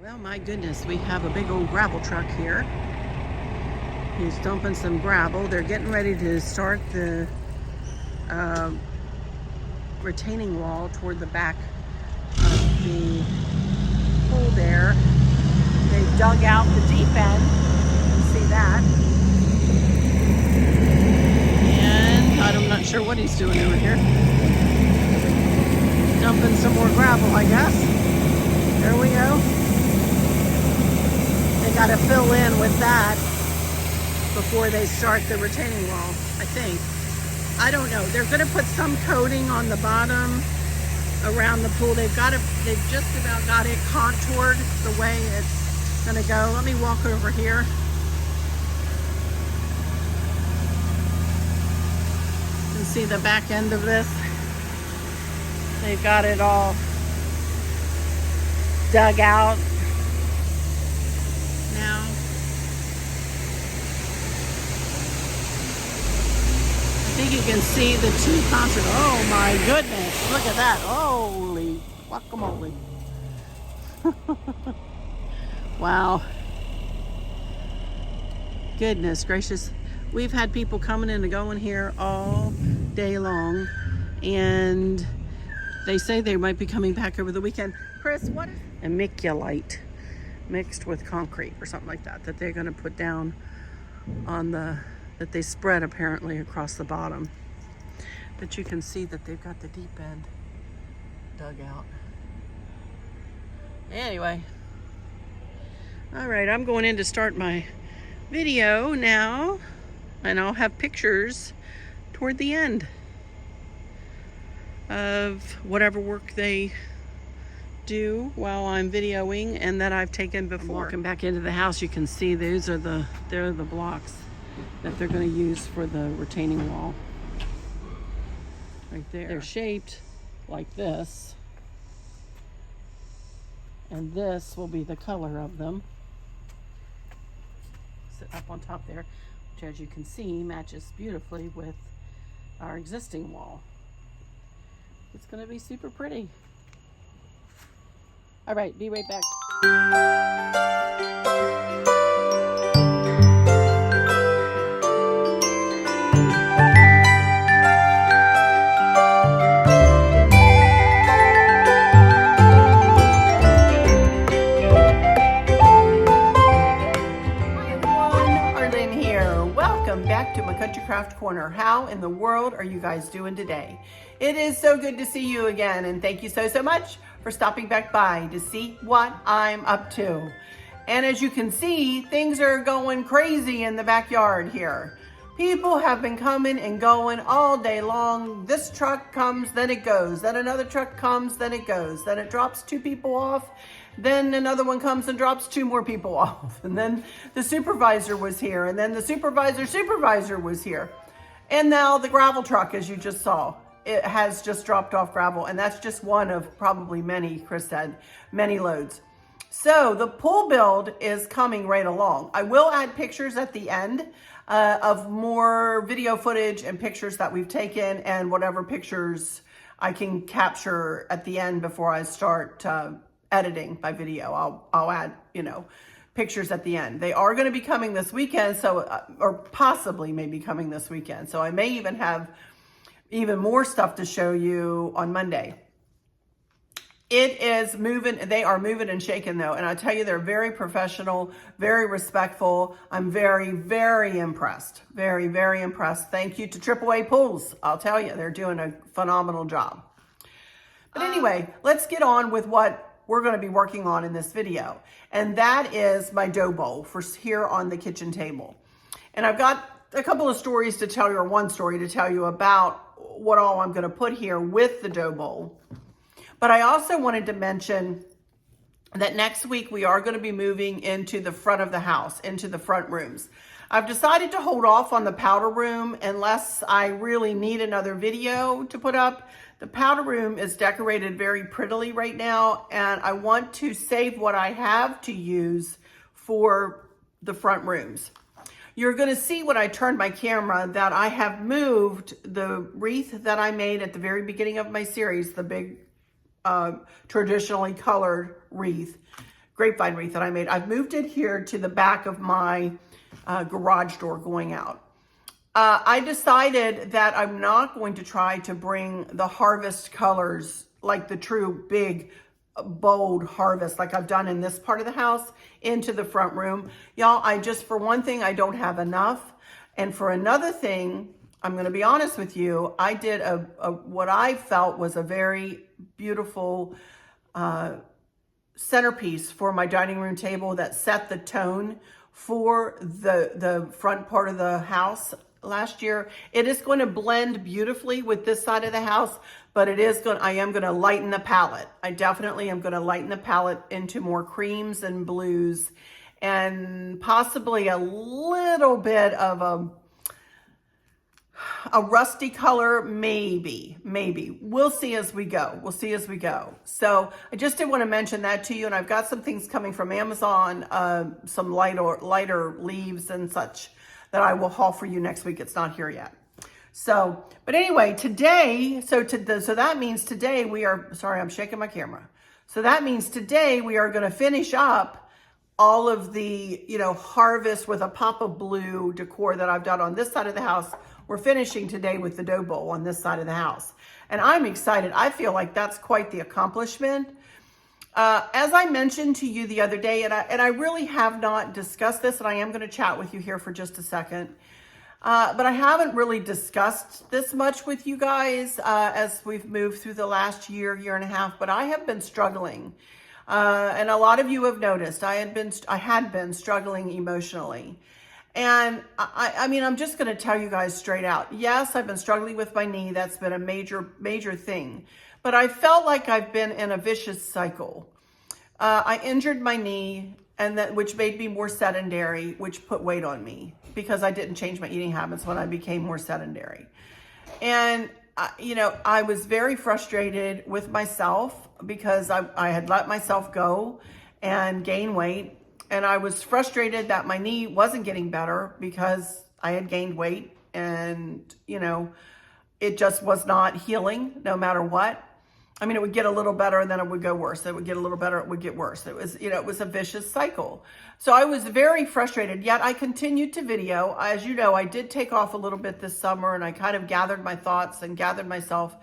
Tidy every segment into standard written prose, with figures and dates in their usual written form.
Well, my goodness, we have a big old gravel truck here. He's dumping some gravel. They're getting ready to start the retaining wall toward the back of the pool there. They dug out the deep end. You can see that. And I'm not sure what he's doing over here. Dumping some more gravel, I guess. There we go. They got to fill in with that before they start the retaining wall, I think. I don't know. They're going to put some coating on the bottom around the pool. They've just about got it contoured the way it's going to go. Let me walk over here. You can see the back end of this. They've got it all dug out now. I think you can see the two concerts. Oh my goodness, look at that. Holy guacamole. Wow. Goodness gracious. We've had people coming in and going here all day long, and they say they might be coming back over the weekend. Chris, what is imiculite mixed with concrete or something like that they're going to put down on that they spread apparently across the bottom. But you can see that they've got the deep end dug out. Anyway, all right, I'm going in to start my video now, and I'll have pictures toward the end of whatever work they do while I'm videoing and that I've taken before. Walking back into the house, you can see they're the blocks that they're going to use for the retaining wall. Right there. They're shaped like this, and this will be the color of them. Sit up on top there, which, as you can see, matches beautifully with our existing wall. It's going to be super pretty. All right, be right back. Hi everyone, Arlynn here. Welcome back to my Country Craft Corner. How in the world are you guys doing today? It is so good to see you again, and thank you so much for stopping back by to see what I'm up to. And as you can see, things are going crazy in the backyard here. People have been coming and going all day long. This truck comes, then it goes. Then another truck comes, then it goes. Then it drops 2 people off. Then another one comes and drops 2 more people off. And then the supervisor was here. And then the supervisor was here. And now the gravel truck, as you just saw. It has just dropped off gravel, and that's just one of probably many, Chris said, many loads. So the pool build is coming right along. I will add pictures at the end of more video footage and pictures that we've taken, and whatever pictures I can capture at the end before I start editing my video. I'll add, pictures at the end. They are going to be coming this weekend, so or possibly maybe coming this weekend. So I may even have even more stuff to show you on Monday. It is moving. They are moving and shaking though. And I tell you, they're very professional, very respectful. I'm very, very impressed. Very, very impressed. Thank you to AAA Pools. I'll tell you, they're doing a phenomenal job. But anyway, let's get on with what we're going to be working on in this video. And that is my dough bowl for here on the kitchen table. And I've got a couple of stories to tell you, or one story to tell you about what all I'm going to put here with the dough bowl. But I also wanted to mention that next week we are going to be moving into the front of the house, into the front rooms. I've decided to hold off on the powder room unless I really need another video to put up. The powder room is decorated very prettily right now, and I want to save what I have to use for the front rooms. You're going to see when I turn my camera that I have moved the wreath that I made at the very beginning of my series, the big traditionally colored wreath. grapevine wreath that I made. I've moved it here to the back of my garage door going out. I decided that I'm not going to try to bring the harvest colors, like the true big, bold harvest like I've done in this part of the house, into the front room. Y'all, for one thing, I don't have enough. And for another thing, I'm going to be honest with you, I did what I felt was a very beautiful centerpiece for my dining room table that set the tone for the front part of the house last year. It is going to blend beautifully with this side of the house, but I am going to lighten the palette. I definitely am going to lighten the palette into more creams and blues, and possibly a little bit of a rusty color, maybe. We'll see as we go. So I just did want to mention that to you. And I've got some things coming from Amazon, some lighter leaves and such that I will haul for you next week. It's not here yet. So, but anyway, today, so that means today we are, sorry, I'm shaking my camera. So that means today we are going to finish up all of the, harvest with a pop of blue decor that I've done on this side of the house. We're finishing today with the dough bowl on this side of the house. And I'm excited. I feel like that's quite the accomplishment. As I mentioned to you the other day, and I really have not discussed this, and I am going to chat with you here for just a second. But I haven't really discussed this much with you guys as we've moved through the last year and a half, but I have been struggling. And a lot of you have noticed I had been struggling emotionally. And I mean, I'm just going to tell you guys straight out. Yes, I've been struggling with my knee. That's been a major thing. But I felt like I've been in a vicious cycle. I injured my knee, which made me more sedentary, which put weight on me because I didn't change my eating habits when I became more sedentary. And, I was very frustrated with myself because I had let myself go and gain weight. And I was frustrated that my knee wasn't getting better because I had gained weight and, it just was not healing no matter what. I mean, it would get a little better and then it would go worse. It would get a little better, it would get worse. It was, it was a vicious cycle. So I was very frustrated, yet I continued to video. As you know, I did take off a little bit this summer and I kind of gathered my thoughts and gathered myself.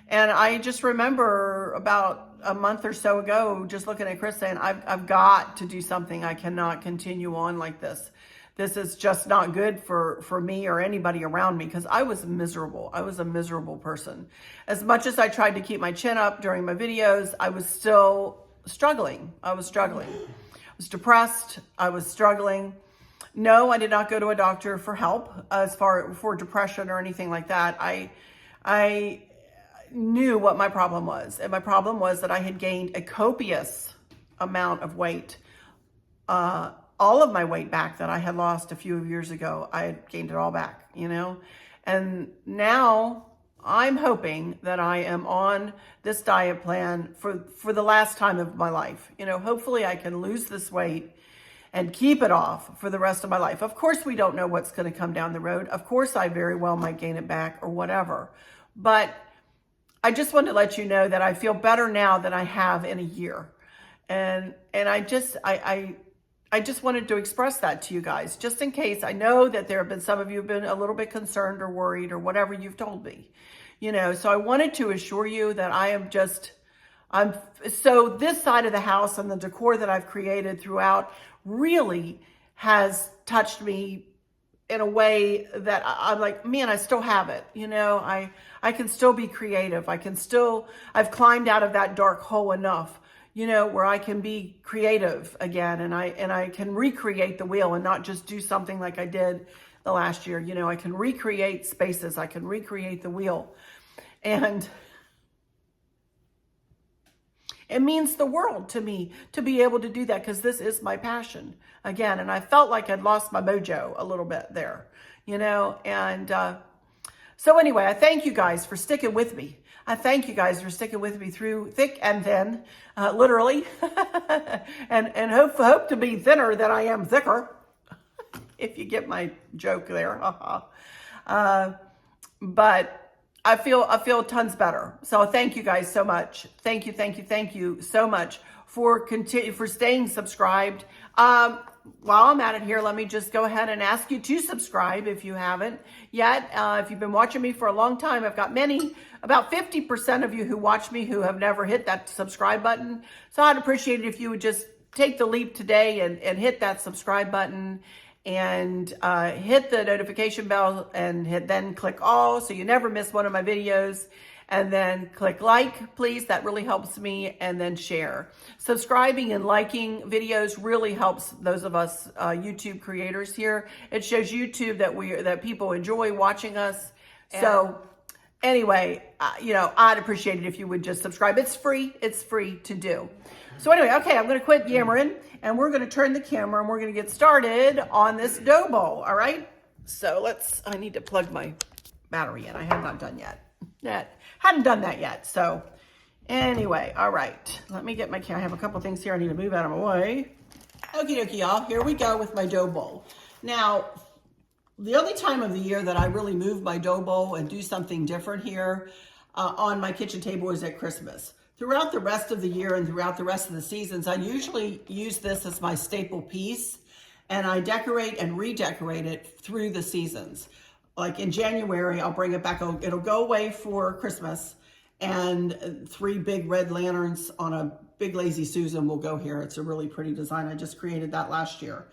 And I just remember about a month or so ago, just looking at Chris saying, I've got to do something. I cannot continue on like this. This is just not good for me or anybody around me because I was miserable. I was a miserable person. As much as I tried to keep my chin up during my videos, I was still struggling. I was depressed. I was struggling. No, I did not go to a doctor for help for depression or anything like that. I knew what my problem was. And my problem was that I had gained a copious amount of weight. All of my weight back that I had lost a few years ago, I had gained it all back, And now I'm hoping that I am on this diet plan for the last time of my life. Hopefully I can lose this weight and keep it off for the rest of my life. Of course, we don't know what's going to come down the road. Of course, I very well might gain it back or whatever. But I just wanted to let you know that I feel better now than I have in a year. And I just wanted to express that to you guys, just in case. I know that there have been some of you have been a little bit concerned or worried or whatever you've told me, so I wanted to assure you that so this side of the house and the decor that I've created throughout really has touched me in a way that I'm like, man, I still have it. I can still be creative. I've climbed out of that dark hole enough, where I can be creative again and I can recreate the wheel and not just do something like I did the last year. I can recreate spaces. I can recreate the wheel. And it means the world to me to be able to do that because this is my passion again. And I felt like I'd lost my mojo a little bit there, and so anyway, I thank you guys for sticking with me. I thank you guys for sticking with me through thick and thin, literally, and hope to be thinner than I am thicker, if you get my joke there. But I feel tons better. So thank you guys so much. Thank you so much for staying subscribed. While I'm at it here, let me just go ahead and ask you to subscribe if you haven't yet. If you've been watching me for a long time, I've got about 50% of you who watch me who have never hit that subscribe button. So I'd appreciate it if you would just take the leap today and hit that subscribe button and hit the notification bell and then click all so you never miss one of my videos. And then click like, please. That really helps me. And then share. Subscribing and liking videos really helps those of us YouTube creators here. It shows YouTube that people enjoy watching us. So anyway, I'd appreciate it if you would just subscribe. It's free. It's free to do. So anyway, okay, I'm going to quit yammering and we're going to turn the camera and we're going to get started on this dough bowl. All right. So I need to plug my battery in. I have not done yet. Hadn't done that yet. So anyway, all right. Let me get my camera. I have a couple things here I need to move out of my way. Okie dokie, y'all. Here we go with my dough bowl. Now, the only time of the year that I really move my dough bowl and do something different here on my kitchen table is at Christmas. Throughout the rest of the year and throughout the rest of the seasons, I usually use this as my staple piece, and I decorate and redecorate it through the seasons. Like in January, I'll bring it back. It'll go away for Christmas, and 3 big red lanterns on a big Lazy Susan will go here. It's a really pretty design. I just created that last year.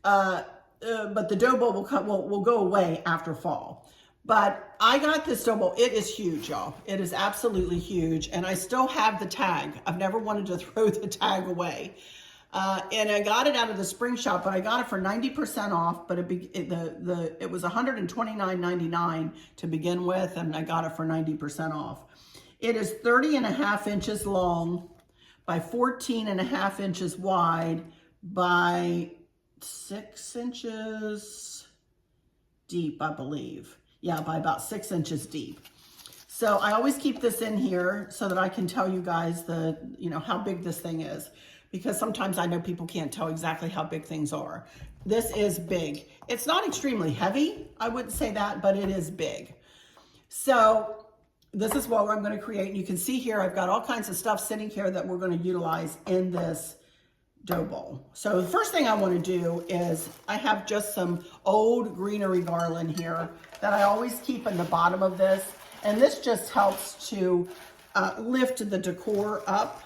But the dough bowl will go away after fall. But I got this dough bowl. It is huge, y'all. It is absolutely huge, and I still have the tag. I've never wanted to throw the tag away. And I got it out of the spring shop, but I got it for 90% off, but it was $129.99 to begin with, and I got it for 90% off. It is 30.5 inches long by 14.5 inches wide by 6 inches deep, I believe. Yeah, by about 6 inches deep. So I always keep this in here so that I can tell you guys how big this thing is. Because sometimes I know people can't tell exactly how big things are. This is big. It's not extremely heavy, I wouldn't say that, but it is big. So this is what I'm going to create. And you can see here, I've got all kinds of stuff sitting here that we're going to utilize in this dough bowl. So the first thing I want to do is I have just some old greenery garland here that I always keep in the bottom of this. And this just helps to lift the decor up.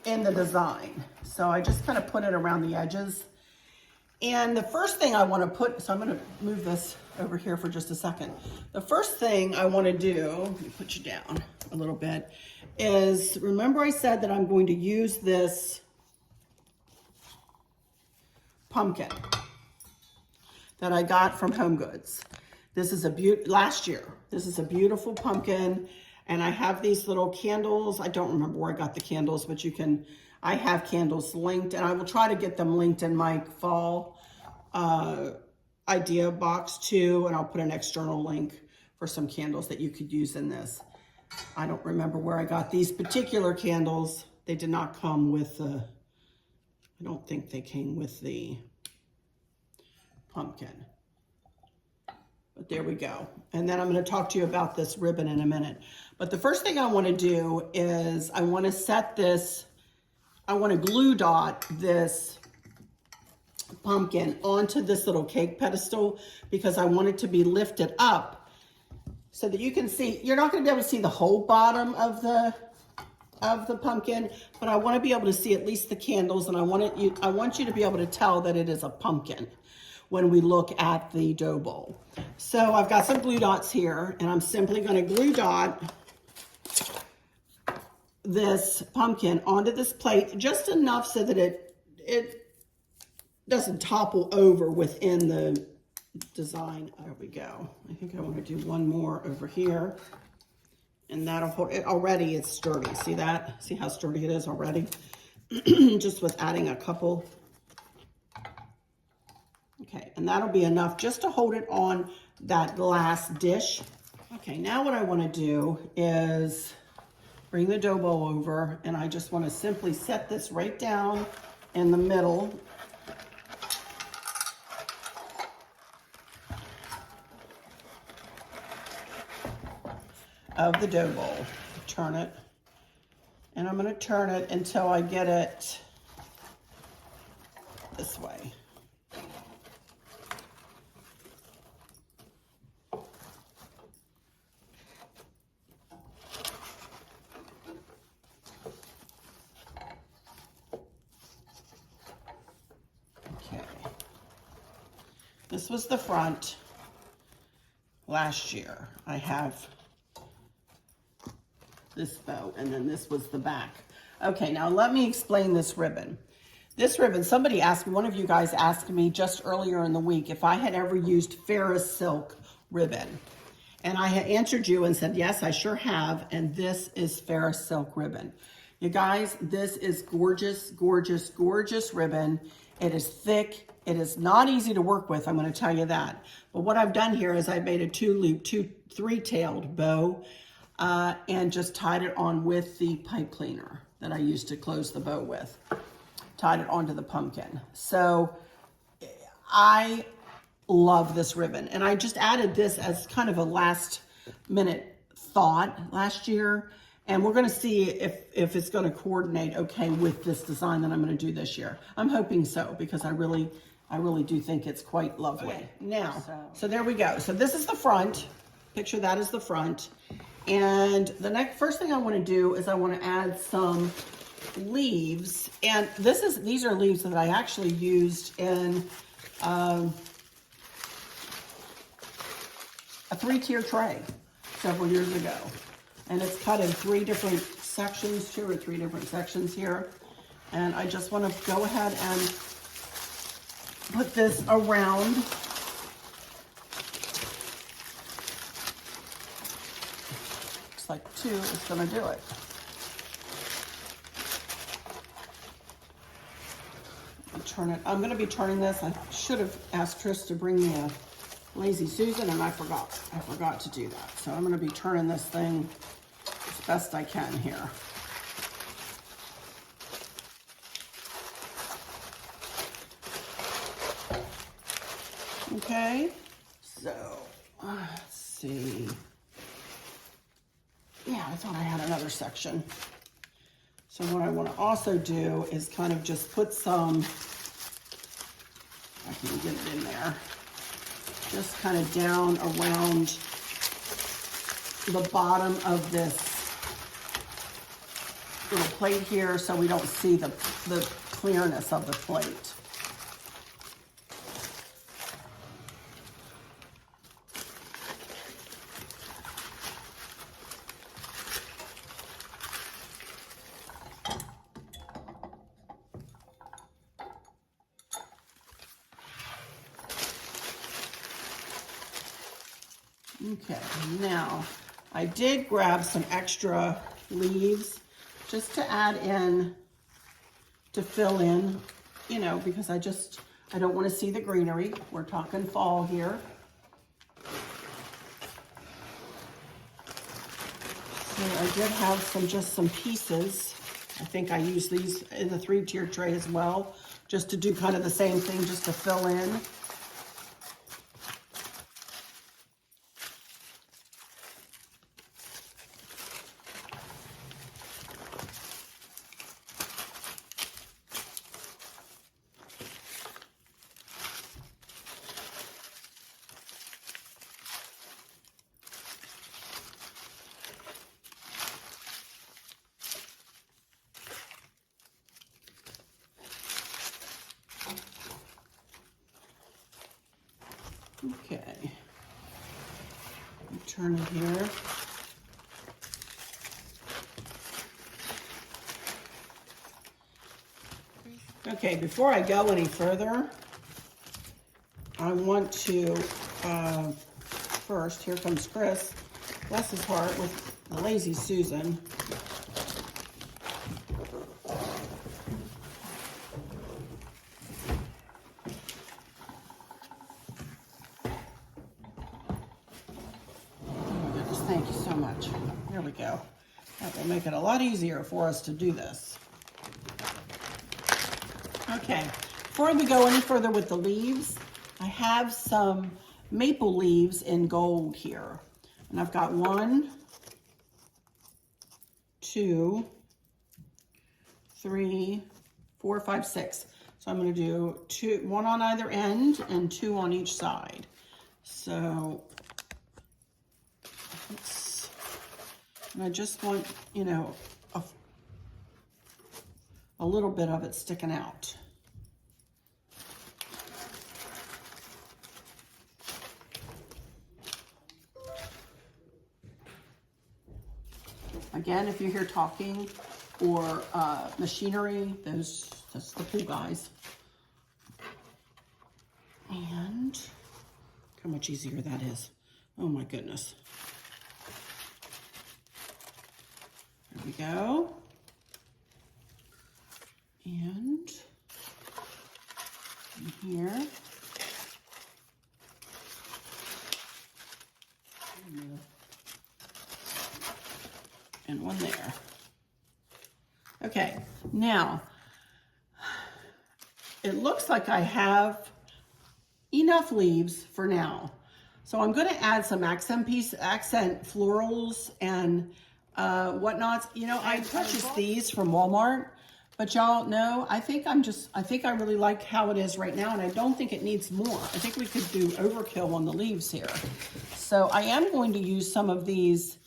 In the design. So I just kind of put it around the edges. And the first thing I want to put, so I'm going to move this over here for just a second. The first thing I want to do, let me put you down a little bit, is remember I said that I'm going to use this pumpkin that I got from Home Goods. This is last year. This is a beautiful pumpkin, and I have these little candles. I don't remember where I got the candles, but I have candles linked, and I will try to get them linked in my fall idea box too, and I'll put an external link for some candles that you could use in this. I don't remember where I got these particular candles. They did not come with I don't think they came with the pumpkin. But there we go. And then I'm going to talk to you about this ribbon in a minute. But the first thing I want to do is I want to set this, I want to glue dot this pumpkin onto this little cake pedestal because I want it to be lifted up so that you can see, you're not going to be able to see the whole bottom of the pumpkin, but I want to be able to see at least the candles, and I want you to be able to tell that it is a pumpkin when we look at the dough bowl. So I've got some glue dots here, and I'm simply going to glue dot this pumpkin onto this plate just enough so that it doesn't topple over within the design. There we go. I think I want to do one more over here, and that'll hold it. Already it's sturdy. See that? See how sturdy it is already? Just with adding a couple. Okay, and that'll be enough just to hold it on that glass dish. Okay, now what I want to do is bring the dough bowl over, and I just want to simply set this right down in the middle. of the dough bowl. Turn it, and I'm going to turn it until I get it this way. Okay. This was the front last year. I have this bow, and then this was the back. Okay, now let me explain this ribbon. This ribbon, somebody asked me, one of you guys asked me just earlier in the week if I had ever used FARRISILK ribbon. And I had answered you and said, yes, I sure have, and this is FARRISILK ribbon. You guys, this is gorgeous, gorgeous, gorgeous ribbon. It is thick. It is not easy to work with, I'm going to tell you that. But what I've done here is I made a three-tailed bow and just tied it on with the pipe cleaner that I used to close the bow with. Tied it onto the pumpkin. So I love this ribbon. And I just added this as kind of a last minute thought last year. And we're going to see if it's going to coordinate okay with this design that I'm going to do this year. I'm hoping so, because I really do think it's quite lovely. Okay. Now, so there we go. So this is the front. Picture that as the front. And the first thing I want to do is I want to add some leaves. And these are leaves that I actually used in a 3-tier tray several years ago. And it's cut in 3 different sections, 2 or 3 different sections here. And I just want to go ahead and put this around. Looks like 2 is going to do it. Turn it. I'm going to be turning this. I should have asked Tris to bring me a Lazy Susan, and I forgot. I forgot to do that. So I'm going to be turning this thing as best I can here. Okay. So let's see. Yeah, I thought I had another section. So what I want to also do is kind of just put some, I can get it in there, just kind of down around the bottom of this little plate here so we don't see the clearness of the plate. Okay, now I did grab some extra leaves just to add in, to fill in, you know, because I don't want to see the greenery. We're talking fall here. So I did have just some pieces. I think I used these in the 3-tier tray as well, just to do kind of the same thing, just to fill in. Okay, turn it here. Okay, before I go any further, I want to, first, here comes Chris, bless his heart, with the Lazy Susan. Thank you so much. There we go. That will make it a lot easier for us to do this. Okay, before we go any further with the leaves, I have some maple leaves in gold here. And I've got 1, 2, 3, 4, 5, 6. So I'm going to do 1 on either end and 2 on each side. So, and I just want, you know, a little bit of it sticking out. Again, if you hear talking or machinery, that's the pool guys. And look how much easier that is. Oh my goodness. There we go. And in here. And one there. Okay, now, it looks like I have enough leaves for now. So I'm gonna add some accent florals and whatnots. You know, I purchased these from Walmart, but y'all know, I think I really like how it is right now, and I don't think it needs more. I think we could do overkill on the leaves here. So I am going to use some of these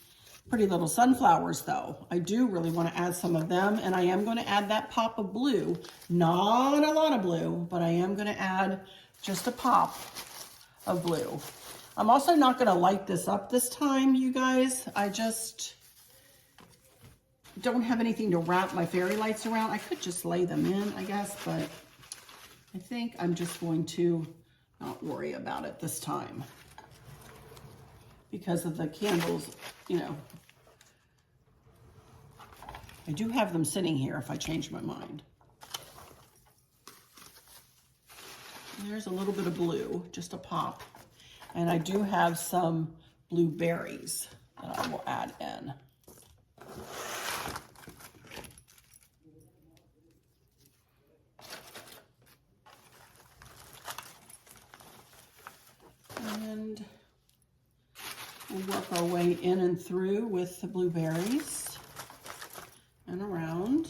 pretty little sunflowers though. I do really want to add some of them, and I am going to add that pop of blue. Not a lot of blue, but I am going to add just a pop of blue. I'm also not going to light this up this time, you guys. I just don't have anything to wrap my fairy lights around. I could just lay them in, I guess, but I think I'm just going to not worry about it this time because of the candles, you know. I do have them sitting here if I change my mind. And there's a little bit of blue, just a pop. And I do have some blueberries that I will add in. And we'll work our way in and through with the blueberries and around.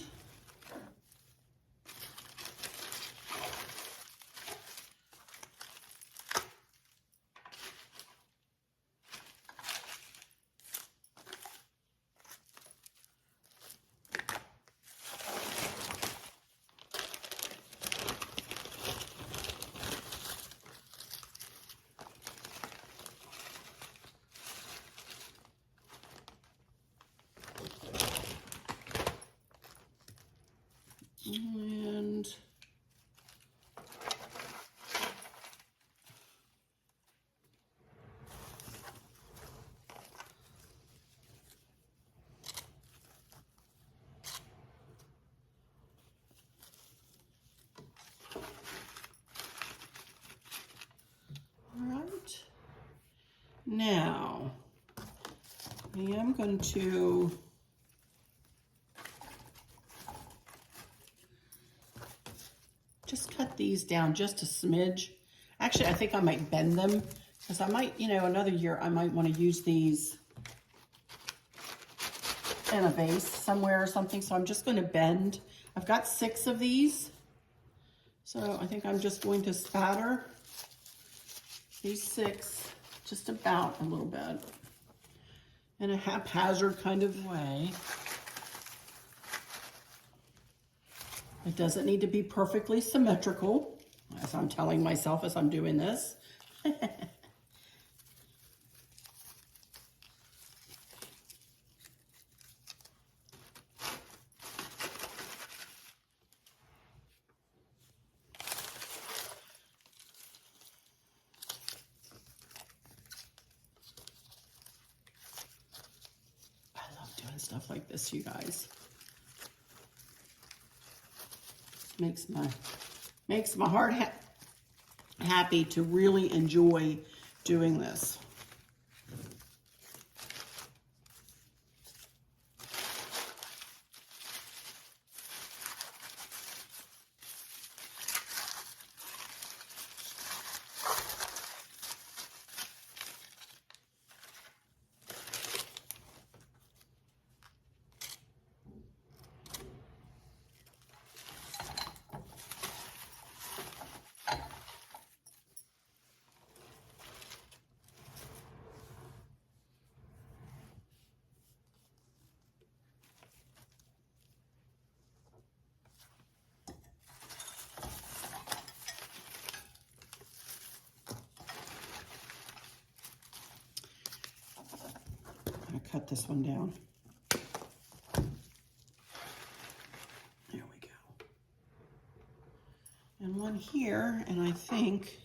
And all right. Now, I am going to just cut these down just a smidge. Actually, I think I might bend them because I might, you know, another year I might want to use these in a vase somewhere or something. So I'm just going to bend. I've got 6 of these. So I think I'm just going to spatter these 6 just about a little bit in a haphazard kind of way. It doesn't need to be perfectly symmetrical, as I'm telling myself as I'm doing this. I love doing stuff like this, you guys. Makes my heart happy to really enjoy doing this. cut this one down. There we go. And one here, and I think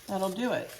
that'll do it.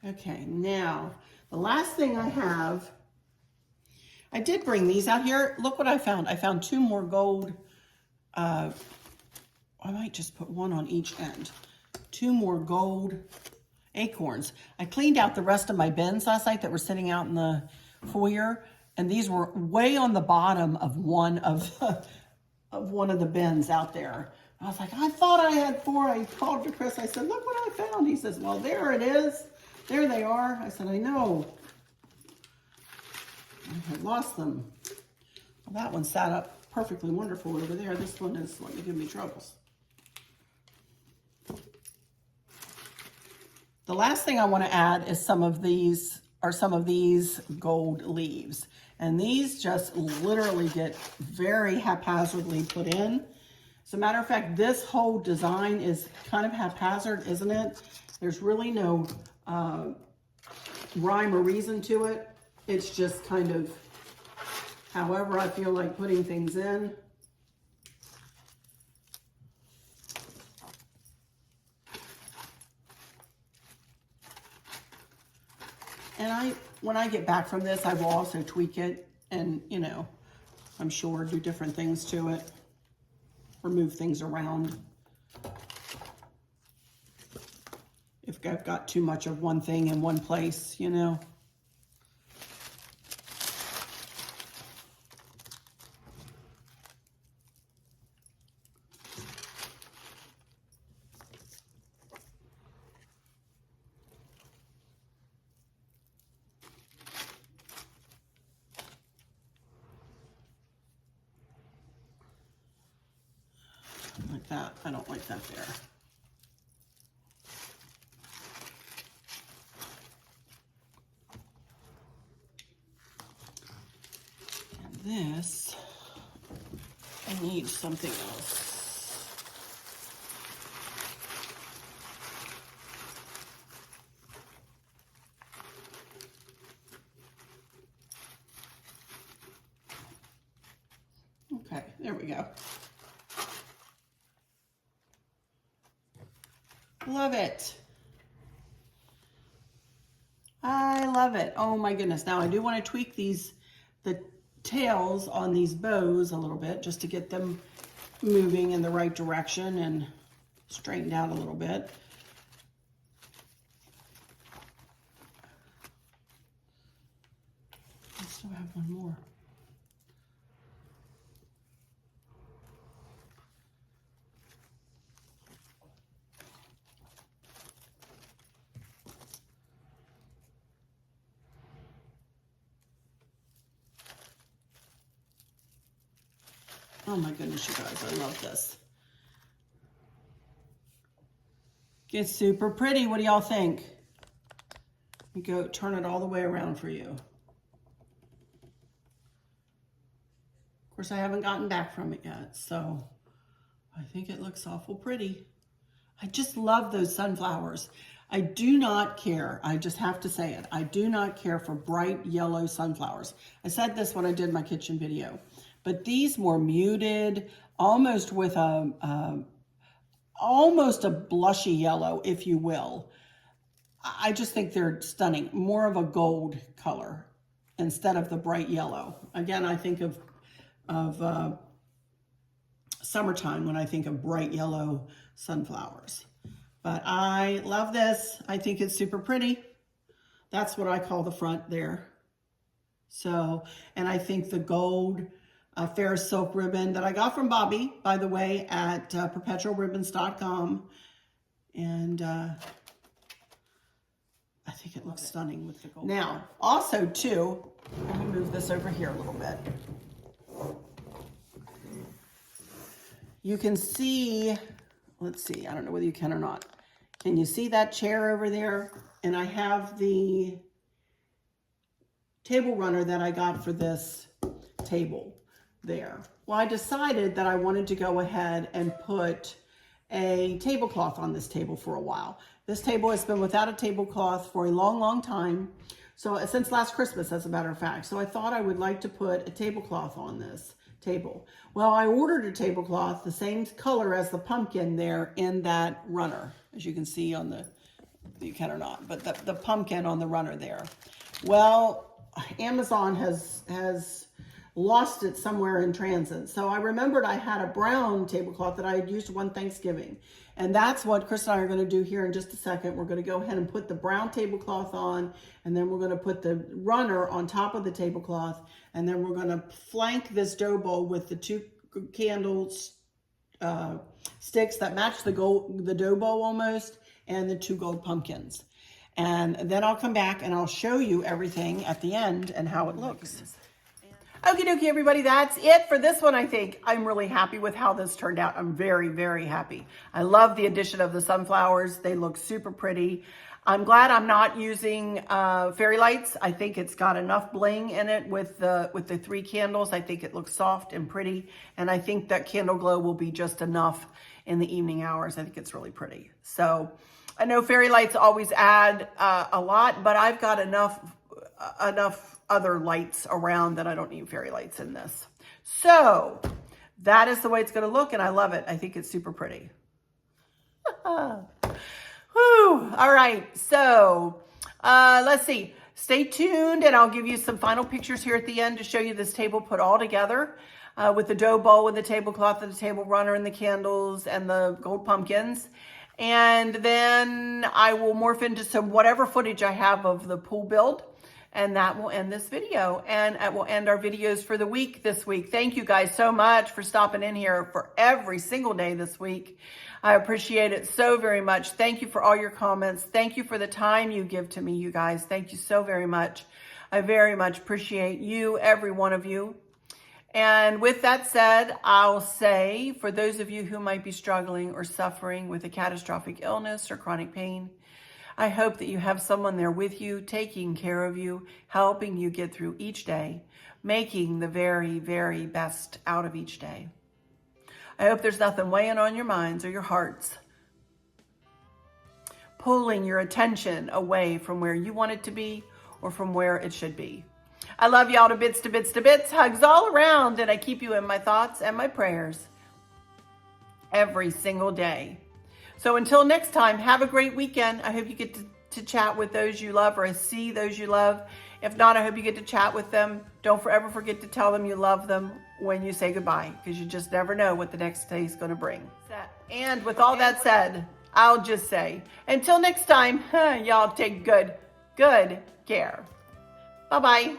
Okay, now the last thing I have, I did bring these out here. Look what I found. I found 2 more gold, I might just put one on each end. 2 more gold acorns. I cleaned out the rest of my bins last night that were sitting out in the foyer, and these were way on the bottom of one of the bins out there. I was like, I thought I had 4. I called to Chris. I said, look what I found. He says, well, there it is. There they are. I said, I know. I had lost them. Well, that one sat up perfectly wonderful over there. This one is wanting to give me troubles. The last thing I want to add is some of these gold leaves. And these just literally get very haphazardly put in. As a matter of fact, this whole design is kind of haphazard, isn't it? There's really no rhyme or reason to it. It's just kind of however I feel like putting things in. And when I get back from this, I will also tweak it and, you know, I'm sure do different things to it, or move things around. If I've got too much of one thing in one place, you know. Like that. I don't like that there. This, I need something else. Okay, there we go. Love it. I love it. Oh my goodness. Now I do want to tweak the tails on these bows a little bit just to get them moving in the right direction and straightened out a little bit. I still have one more. Oh my goodness, you guys, I love this. It's super pretty. What do y'all think? Let me go turn it all the way around for you. Of course, I haven't gotten back from it yet, so I think it looks awful pretty. I just love those sunflowers. I do not care. I just have to say it. I do not care for bright yellow sunflowers. I said this when I did my kitchen video. But these more muted, almost with almost a blushy yellow, if you will. I just think they're stunning. More of a gold color instead of the bright yellow. Again, I think of summertime when I think of bright yellow sunflowers. But I love this. I think it's super pretty. That's what I call the front there. So, and I think the gold FARRISILK ribbon that I got from Bobby, by the way, at perpetualribbons.com. And I I think it looks stunning with the gold. Now, also too, let me move this over here a little bit. You can see, let's see, I don't know whether you can or not. Can you see that chair over there? And I have the table runner that I got for this table there. Well, I decided that I wanted to go ahead and put a tablecloth on this table for a while. This table has been without a tablecloth for a long, long time. So since last Christmas, as a matter of fact. So I thought I would like to put a tablecloth on this table. Well, I ordered a tablecloth the same color as the pumpkin there in that runner, as you can see on the, you can or not, but the pumpkin on the runner there. Well, Amazon has lost it somewhere in transit. So I remembered I had a brown tablecloth that I had used one Thanksgiving. And that's what Chris and I are going to do here in just a second. We're going to go ahead and put the brown tablecloth on, and then we're going to put the runner on top of the tablecloth, and then we're going to flank this dough bowl with the 2 candles sticks that match the dough bowl almost, and the 2 gold pumpkins. And then I'll come back and I'll show you everything at the end and how it looks. Okie dokie, everybody, that's it for this one, I think. I'm really happy with how this turned out. I'm very, very happy. I love the addition of the sunflowers. They look super pretty. I'm glad I'm not using fairy lights. I think it's got enough bling in it with the 3 candles. I think it looks soft and pretty. And I think that candle glow will be just enough in the evening hours. I think it's really pretty. So I know fairy lights always add a lot, but I've got enough other lights around that I don't need fairy lights in this. So that is the way it's going to look, and I love it. I think it's super pretty. Whew. All right, so let's see. Stay tuned, and I'll give you some final pictures here at the end to show you this table put all together with the dough bowl, with the tablecloth, and the table runner, and the candles, and the gold pumpkins. And then I will morph into some whatever footage I have of the pool build. And that will end this video, and it will end our videos for the week this week. Thank you guys so much for stopping in here for every single day this week. I appreciate it so very much. Thank you for all your comments. Thank you for the time you give to me, you guys. Thank you so very much. I very much appreciate you, every one of you. And with that said, I'll say, for those of you who might be struggling or suffering with a catastrophic illness or chronic pain, I hope that you have someone there with you, taking care of you, helping you get through each day, making the very, very best out of each day. I hope there's nothing weighing on your minds or your hearts, pulling your attention away from where you want it to be or from where it should be. I love y'all to bits, to bits, to bits. Hugs all around, and I keep you in my thoughts and my prayers every single day. So until next time, have a great weekend. I hope you get to chat with those you love or see those you love. If not, I hope you get to chat with them. Don't ever forget to tell them you love them when you say goodbye, because you just never know what the next day is going to bring. And with all that said, I'll just say, until next time, y'all take good care. Bye-bye.